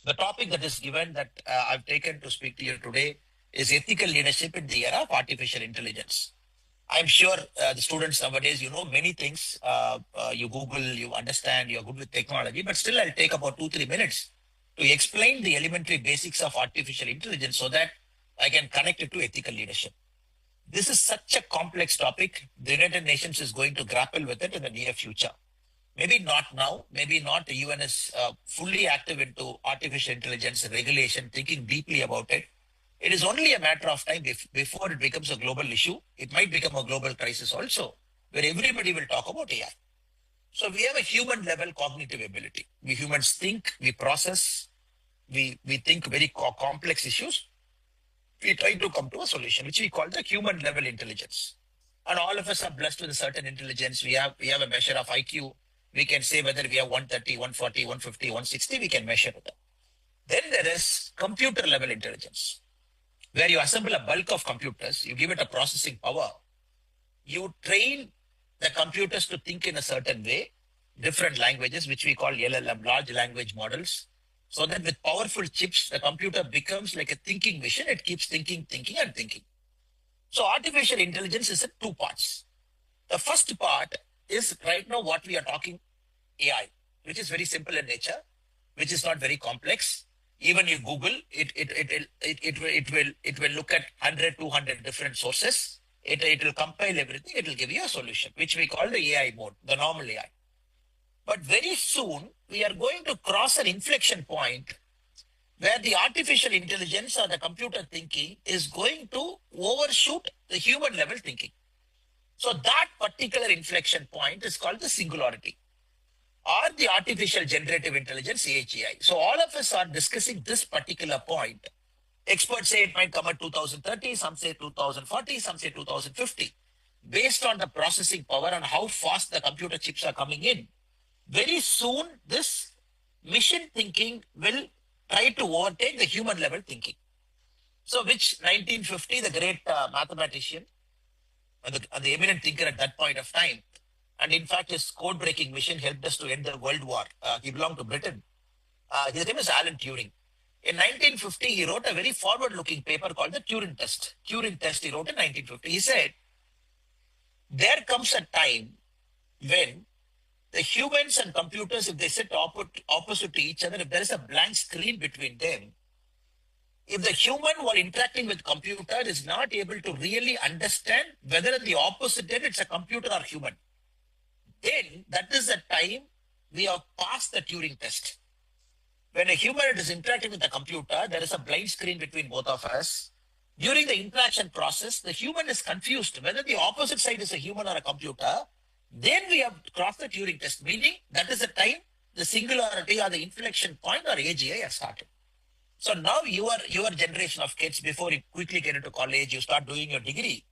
The topic that is given that I've taken to speak to you today is ethical leadership in the era of artificial intelligence. I'm sure the students nowadays, you know many things. You Google, you understand, you're good with technology, but still I'll take about 2, 3 minutes to explain the elementary basics of artificial intelligence so that I can connect it to ethical leadership. This is such a complex topic. The United Nations is going to grapple with it in the near future. Maybe not now, maybe not. The UN is fully active into artificial intelligence regulation, thinking deeply about it. It is only a matter of time before it becomes a global issue. It might become a global crisis also, where everybody will talk about AI. So we have a human level cognitive ability. We humans think, we process, we think very complex issues. We try to come to a solution, which we call the human level intelligence. And all of us are blessed with a certain intelligence. We have a measure of IQ. We can say whether we have 130, 140, 150, 160, we can measure it. Then there is computer level intelligence, where you assemble a bulk of computers, you give it a processing power, you train the computers to think in a certain way, different languages, which we call LLM, large language models, so that with powerful chips, the computer becomes like a thinking machine. It keeps thinking, thinking, and thinking. So artificial intelligence is in two parts. The first part is right now what we are talking AI, which is very simple in nature, which is not very complex. Even you Google it will look at 100, 200 different sources. It will compile everything. It will give you a solution, which we call the AI mode, the normal AI. But very soon we are going to cross an inflection point where the artificial intelligence or the computer thinking is going to overshoot the human level thinking. So that particular inflection point is called the singularity or the artificial generative intelligence, AGI. So all of us are discussing this particular point. Experts say it might come at 2030, some say 2040, some say 2050. Based on the processing power and how fast the computer chips are coming in, very soon this machine thinking will try to overtake the human level thinking. So which 1950, the great mathematician and the eminent thinker at that point of time, and in fact his code-breaking mission helped us to end the World War. He belonged to Britain. His name is Alan Turing. In 1950, he wrote a very forward-looking paper called the Turing test. Turing test he wrote in 1950. He said, there comes a time when the humans and computers, if they sit opposite to each other, if there is a blank screen between them, if the human while interacting with computer is not able to really understand whether at the opposite end it's a computer or human, then that is the time we have passed the Turing test. When a human is interacting with a computer, there is a blind screen between both of us. During the interaction process, the human is confused whether the opposite side is a human or a computer. Then we have crossed the Turing test, meaning that is the time the singularity or the inflection point or AGI has started. So now your generation of kids, before you quickly get into college, you start doing your degree.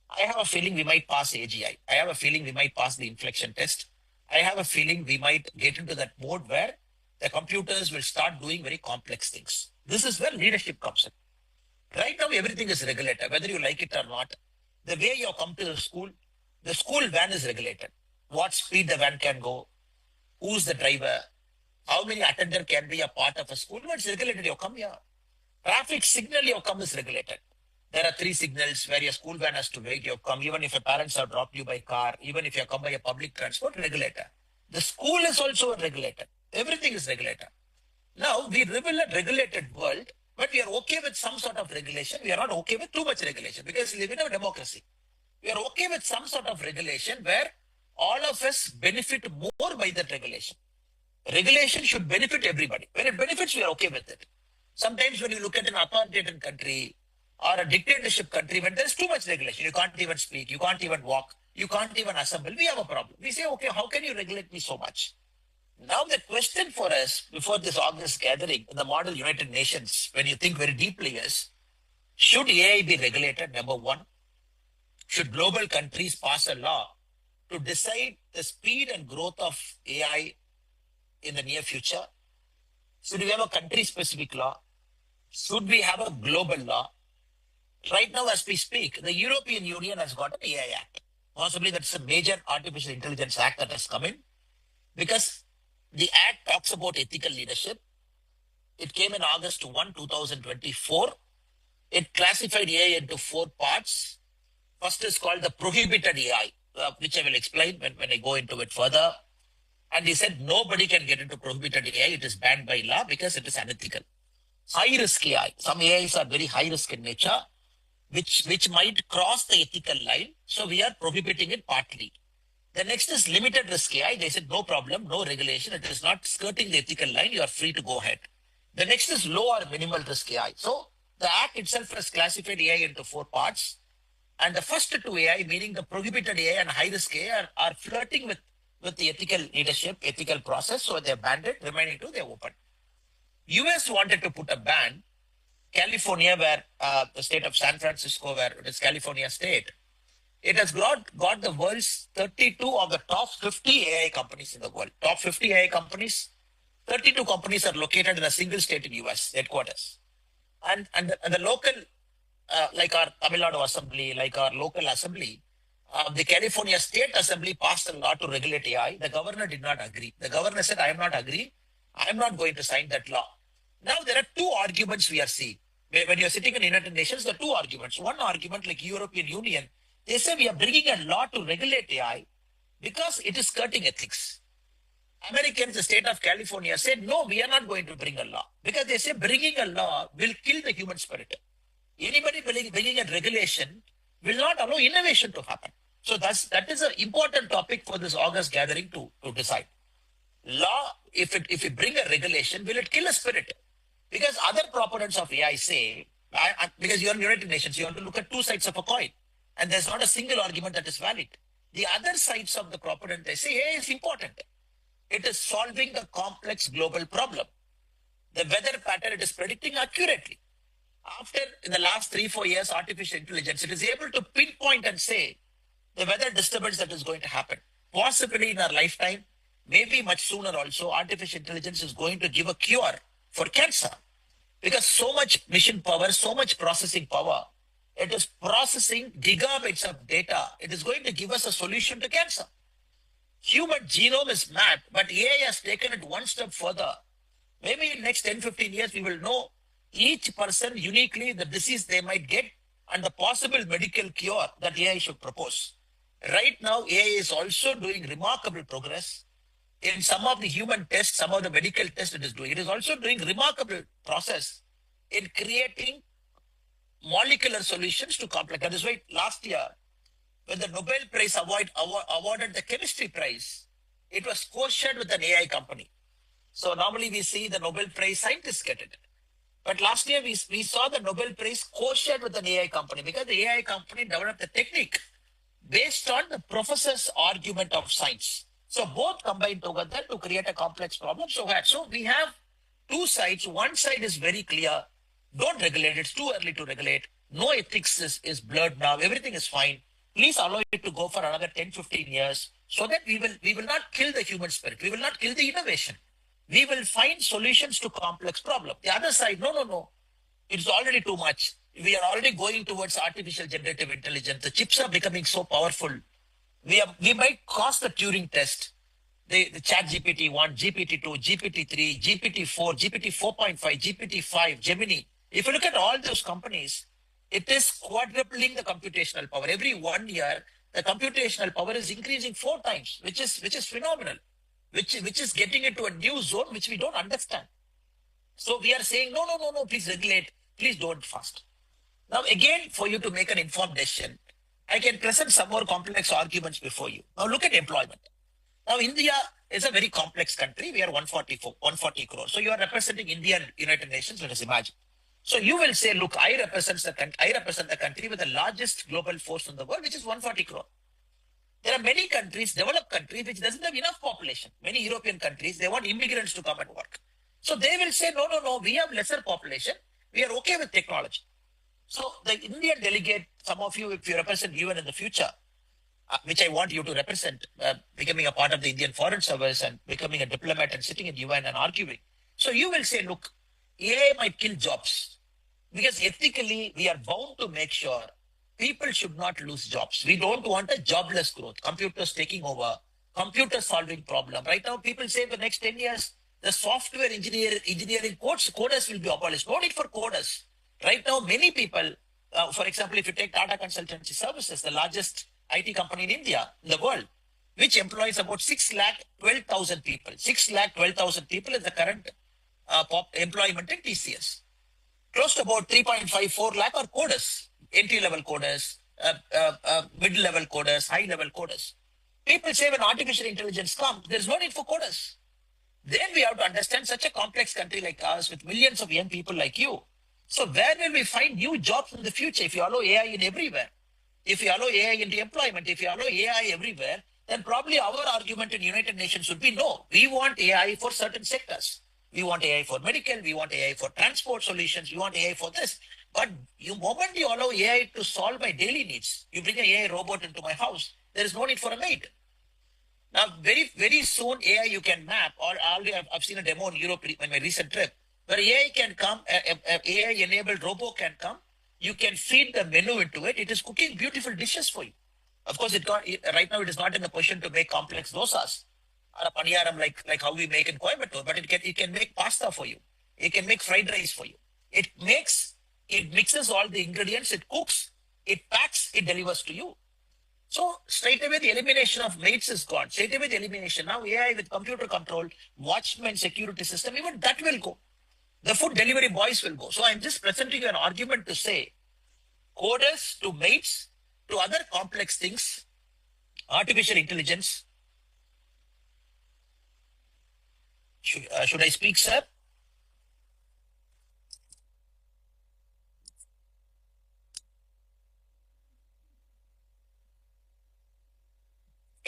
I have a feeling we might pass AGI. I have a feeling we might pass the inflection test. I have a feeling we might get into that mode where the computers will start doing very complex things. This is where leadership comes in. Right now, everything is regulated, whether you like it or not. The way you come to the school van is regulated. What speed the van can go, who's the driver, how many attendant can be a part of a school. No, it's regulated. You come here. Traffic signal you come is regulated. There are 3 signals where your school van has to wait. You come, even if your parents have dropped you by car, even if you come by a public transport, regulator. The school is also regulated. Everything is regulated. Now we live in a regulated world, but we are okay with some sort of regulation. We are not okay with too much regulation because we live in a democracy. We are okay with some sort of regulation where all of us benefit more by that regulation. Regulation should benefit everybody. When it benefits, we are okay with it. Sometimes when you look at an authoritarian country or a dictatorship country, when there's too much regulation, you can't even speak, you can't even walk, you can't even assemble, we have a problem. We say, okay, how can you regulate me so much? Now the question for us before this August gathering in the model United Nations, when you think very deeply is, should AI be regulated? Number one, should global countries pass a law to decide the speed and growth of AI in the near future? Should we have a country-specific law? Should we have a global law? Right now, as we speak, the European Union has got an AI Act. Possibly that's a major artificial intelligence act that has come in because the act talks about ethical leadership. It came in August 1, 2024. It classified AI into 4 parts. First is called the prohibited AI, which I will explain when I go into it further. And he said nobody can get into prohibited AI. It is banned by law because it is unethical. High risk AI. Some AIs are very high risk in nature, which might cross the ethical line. So we are prohibiting it partly. The next is limited risk AI. They said no problem, no regulation. It is not skirting the ethical line. You are free to go ahead. The next is low or minimal risk AI. So the act itself has classified AI into 4 parts. And the first two AI, meaning the prohibited AI and high risk AI, are flirting with the ethical leadership, ethical process. So they're banned it, remaining two, they're open. US wanted to put a ban. California, where the state of San Francisco, where it is California state, it has got the world's 32 of the top 50 AI companies in the world. Top 50 AI companies, 32 companies are located in a single state in US headquarters. And the local, like our Tamil Nadu Assembly, like our local assembly, the California State Assembly passed a law to regulate AI. The governor did not agree. The governor said, I am not agree. I am not going to sign that law. Now there are two arguments we are seeing. When you're sitting in the United Nations, there are two arguments. One argument, like European Union, they say we are bringing a law to regulate AI because it is skirting ethics. Americans, the state of California, said, no, we are not going to bring a law because they say bringing a law will kill the human spirit. Anybody bringing a regulation will not allow innovation to happen. So that is an important topic for this August gathering to decide. Law, if you bring a regulation, will it kill a spirit? Because other proponents of AI say, because you're in United Nations, you have to look at two sides of a coin. And there's not a single argument that is valid. The other sides of the proponent, they say AI is important. It is solving a complex global problem. The weather pattern it is predicting accurately. After, in the last 3-4 years, artificial intelligence, it is able to pinpoint and say the weather disturbance that is going to happen. Possibly in our lifetime, maybe much sooner also, artificial intelligence is going to give a cure for cancer. Because so much mission power, so much processing power, it is processing gigabytes of data. It is going to give us a solution to cancer. Human genome is mapped, but AI has taken it one step further. Maybe in next 10-15 years, we will know each person uniquely the disease they might get and the possible medical cure that AI should propose. Right now, AI is also doing remarkable progress in some of the human tests, some of the medical tests it is doing. It is also doing remarkable process in creating molecular solutions to complex. That is why last year, when the Nobel Prize awarded the chemistry prize, it was co-shared with an AI company. So normally we see the Nobel Prize scientists get it. But last year we saw the Nobel Prize co-shared with an AI company because the AI company developed a technique based on the professor's argument of science. So both combined together to create a complex problem. So we have two sides. One side is very clear. Don't regulate. It's too early to regulate. No ethics is blurred now. Everything is fine. Please allow it to go for another 10-15 years so that we will not kill the human spirit. We will not kill the innovation. We will find solutions to complex problems. The other side, no. It's already too much. We are already going towards artificial generative intelligence. The chips are becoming so powerful. We might cross the Turing test. The chat GPT-1, GPT-2, GPT-3, GPT-4, GPT-4.5, GPT-5, Gemini. If you look at all those companies, it is quadrupling the computational power. Every 1 year, the computational power is increasing 4 times, which is phenomenal, which is getting into a new zone which we don't understand. So we are saying, no, please regulate, please don't fast. Now again, for you to make an informed decision, I can present some more complex arguments before you. Now look at employment. Now India is a very complex country. We are 140 crores. So you are representing India and United Nations, let us imagine. So you will say, look, I represent the country with the largest global force in the world, which is 140 crore. There are many countries, developed countries, which doesn't have enough population. Many European countries, they want immigrants to come and work. So they will say, no, we have lesser population. We are okay with technology. So the Indian delegate, some of you, if you represent UN in the future, which I want you to represent, becoming a part of the Indian Foreign Service and becoming a diplomat and sitting in UN and arguing. So you will say, look, AI might kill jobs because ethically we are bound to make sure people should not lose jobs. We don't want a jobless growth. Computers taking over, computers solving problem. Right now, people say the next 10 years, The software engineering coders will be abolished. No need for coders. Right now, many people, for example, if you take Tata Consultancy Services, the largest IT company in India, in the world, which employs about 6,12,000 people. 6,12,000 people is the current employment in TCS. Close to about 3.54 lakh are coders, entry-level coders, mid-level coders, high-level coders. People say when artificial intelligence comes, there's no need for coders. Then we have to understand such a complex country like ours with millions of young people like you. So where will we find new jobs in the future if you allow AI in everywhere? If you allow AI into employment, if you allow AI everywhere, then probably our argument in United Nations would be no. We want AI for certain sectors. We want AI for medical, we want AI for transport solutions, we want AI for this. But the moment you allow AI to solve my daily needs, you bring an AI robot into my house, there is no need for a maid. Now, very soon, AI you can map, or already I've seen a demo in Europe in my recent trip, where AI can come, AI-enabled robot can come, you can feed the menu into it, it is cooking beautiful dishes for you. Of course, right now it is not in a position to make complex dosas, or a paniyaram like how we make in Coimbatore, but it can make pasta for you. It can make fried rice for you. It mixes all the ingredients, it cooks, it packs, it delivers to you. So straight away the elimination of maids is gone. Straight away the elimination. Now AI with computer control, watchman security system, even that will go. The food delivery boys will go. So I'm just presenting you an argument to say coders to maids to other complex things, artificial intelligence. Should I speak, sir?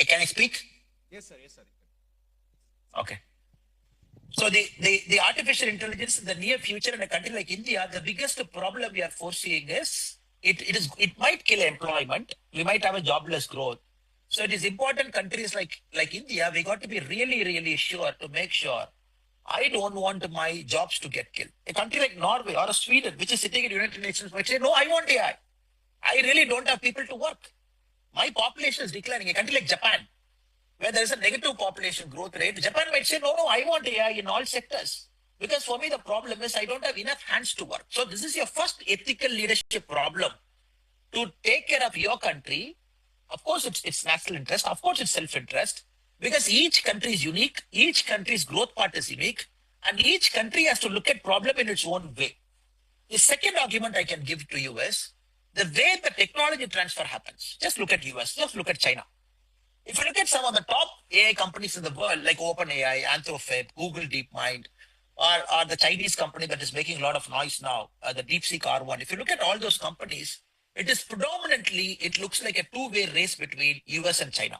Can I speak? Yes, sir. Yes, sir. Okay. So the artificial intelligence in the near future in a country like India, the biggest problem we are foreseeing is it might kill employment. We might have a jobless growth. So it is important countries like India, we got to be really sure to make sure I don't want my jobs to get killed. A country like Norway or Sweden, which is sitting in United Nations, might say, no, I want AI. I really don't have people to work. My population is declining. A country like Japan, where there is a negative population growth rate, Japan might say, no, I want AI in all sectors. Because for me, the problem is I don't have enough hands to work. So this is your first ethical leadership problem. To take care of your country, of course, it's national interest. Of course, it's self-interest. Because each country is unique. Each country's growth path is unique. And each country has to look at problem in its own way. The second argument I can give to you is the way the technology transfer happens. Just look at US. Just look at China. If you look at some of the top AI companies in the world, like OpenAI, Anthropic, Google DeepMind, or the Chinese company that is making a lot of noise now, the DeepSeek R1, if you look at all those companies, it is predominantly, it looks like a two-way race between US and China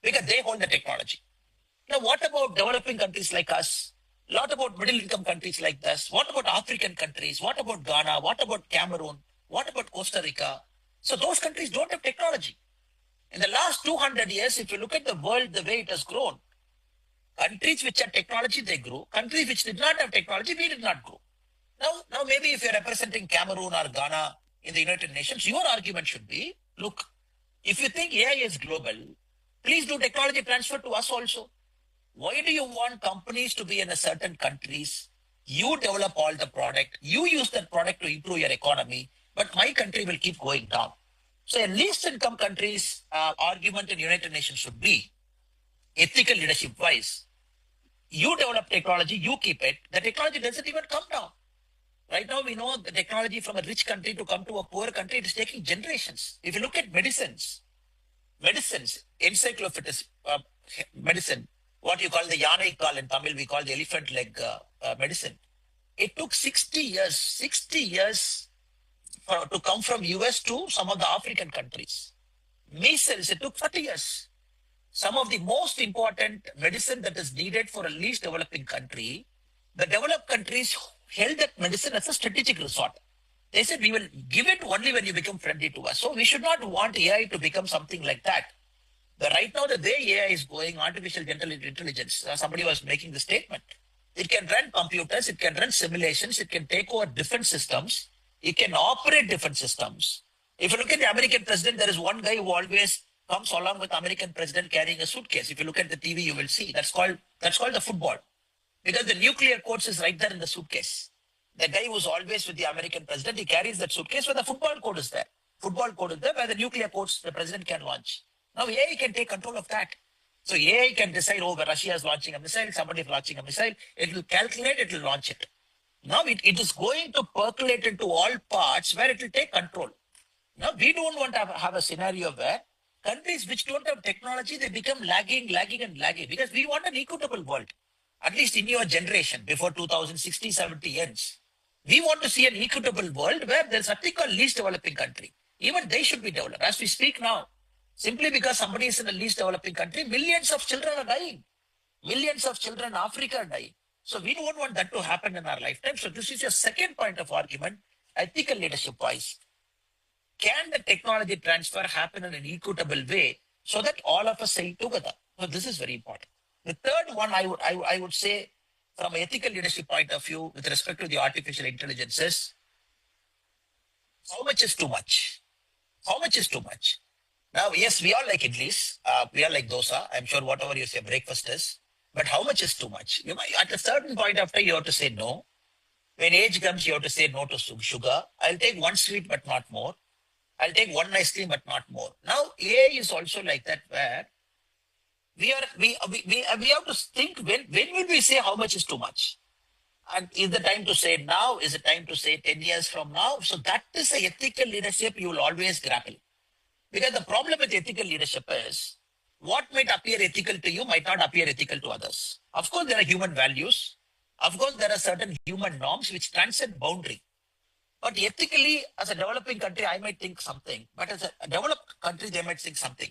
because they hold the technology. Now, what about developing countries like us? A lot about middle-income countries like this. What about African countries? What about Ghana? What about Cameroon? What about Costa Rica? So those countries don't have technology. In the last 200 years, if you look at the world, the way it has grown, countries which had technology, they grew. Countries which did not have technology, we did not grow. Now maybe if you're representing Cameroon or Ghana in the United Nations, your argument should be, look, if you think AI is global, please do technology transfer to us also. Why do you want companies to be in a certain countries? You develop all the product, you use that product to improve your economy, but my country will keep going down. So a least income countries argument in United Nations should be ethical leadership wise. You develop technology, you keep it. The technology doesn't even come down. Right now, we know the technology from a rich country to come to a poor country, it is taking generations. If you look at medicines, encyclopedic medicine, what you call the yanai kal in Tamil, we call the elephant leg medicine. It took 60 years to come from US to some of the African countries. Measles, it took 40 years. Some of the most important medicine that is needed for a least developing country, the developed countries held that medicine as a strategic resort. They said, we will give it only when you become friendly to us. So we should not want AI to become something like that. But right now, the way AI is going, artificial general intelligence, somebody was making the statement. It can run computers, it can run simulations, it can take over different systems, it can operate different systems. If you look at the American president, there is one guy who always comes along with the American president carrying a suitcase. If you look at the TV, you will see that's called the football. Because the nuclear codes is right there in the suitcase. The guy who's always with the American president, he carries that suitcase where the football code is there. Football code is there where the nuclear codes the president can launch. Now AI can take control of that. So AI can decide, oh, Russia is launching a missile, somebody is launching a missile. It will calculate, it will launch it. Now it is going to percolate into all parts where it will take control. Now we don't want to have a scenario where countries which don't have technology, they become lagging because we want an equitable world. At least in your generation, before 2060, 70 ends. We want to see an equitable world where there's nothing called least developing country. Even they should be developed. As we speak now, simply because somebody is in a least developing country, millions of children are dying. Millions of children in Africa are dying. So we don't want that to happen in our lifetime. So this is your second point of argument, ethical leadership wise. Can the technology transfer happen in an equitable way so that all of us say together? So this is very important. The third one I would say from an ethical leadership point of view with respect to the artificial intelligence is how much is too much? How much is too much? Now, yes, we all like idlis. We all like dosa. I'm sure whatever you say breakfast is. But how much is too much? You might, at a certain point after you have to say no. When age comes, you have to say no to sugar. I'll take one sweet, but not more. I'll take one ice cream, but not more. Now, AI is also like that where we have to think when will we say how much is too much? And is the time to say now? Is it time to say 10 years from now? So that is a ethical leadership you will always grapple. Because the problem with ethical leadership is what might appear ethical to you might not appear ethical to others. Of course, there are human values. Of course, there are certain human norms which transcend boundary. But ethically, as a developing country, I might think something. But as a developed country, they might think something.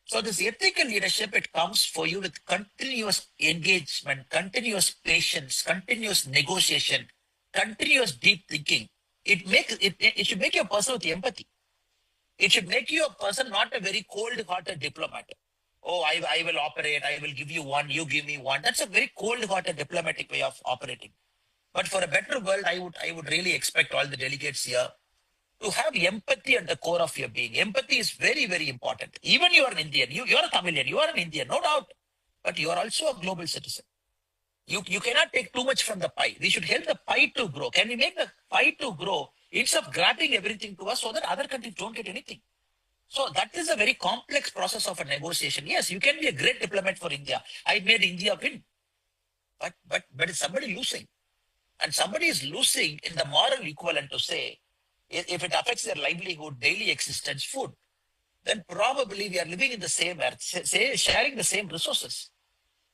So this ethical leadership, it comes for you with continuous engagement, continuous patience, continuous negotiation, continuous deep thinking. It should make you a person with empathy. It should make you a person, not a very cold-hearted diplomat. Oh, I will operate. I will give you one. You give me one. That's a very cold-hearted diplomatic way of operating. But for a better world, I would really expect all the delegates here to have empathy at the core of your being. Empathy is very, very important. Even you are an Indian. You are a Tamilian. You are an Indian, no doubt. But you are also a global citizen. You cannot take too much from the pie. We should help the pie to grow. Can we make the pie to grow instead of grabbing everything to us so that other countries don't get anything? So that is a very complex process of a negotiation. Yes, you can be a great diplomat for India. I made India win. But is somebody losing? And somebody is losing in the moral equivalent to say, if it affects their livelihood, daily existence, food, then probably we are living in the same earth, sharing the same resources.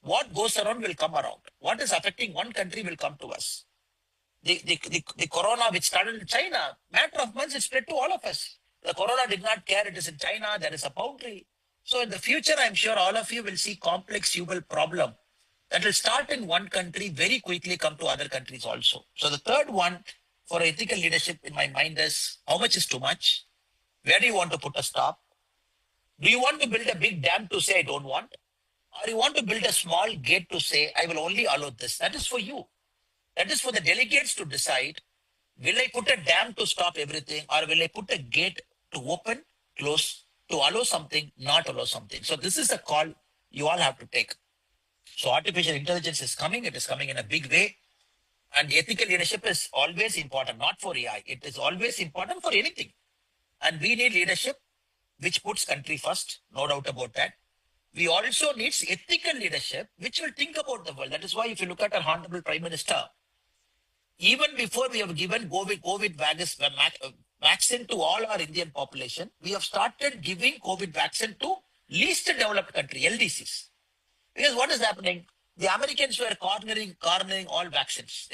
What goes around will come around. What is affecting one country will come to us. The corona which started in China, matter of months, it spread to all of us. The corona did not care. It is in China. There is a boundary. So in the future, I'm sure all of you will see complex human problem that will start in one country, very quickly come to other countries also. So the third one for ethical leadership in my mind is how much is too much? Where do you want to put a stop? Do you want to build a big dam to say I don't want? Or you want to build a small gate to say I will only allow this? That is for you. That is for the delegates to decide. Will I put a dam to stop everything, or will I put a gate to open, close, to allow something, not allow something? So this is a call you all have to take. So artificial intelligence is coming. It is coming in a big way. And ethical leadership is always important, not for AI. It is always important for anything. And we need leadership which puts country first, no doubt about that. We also need ethical leadership which will think about the world. That is why if you look at our Honorable Prime Minister, even before we have given COVID vaccine to all our Indian population, we have started giving COVID vaccine to least developed country, LDCs. Because what is happening? The Americans were cornering all vaccines.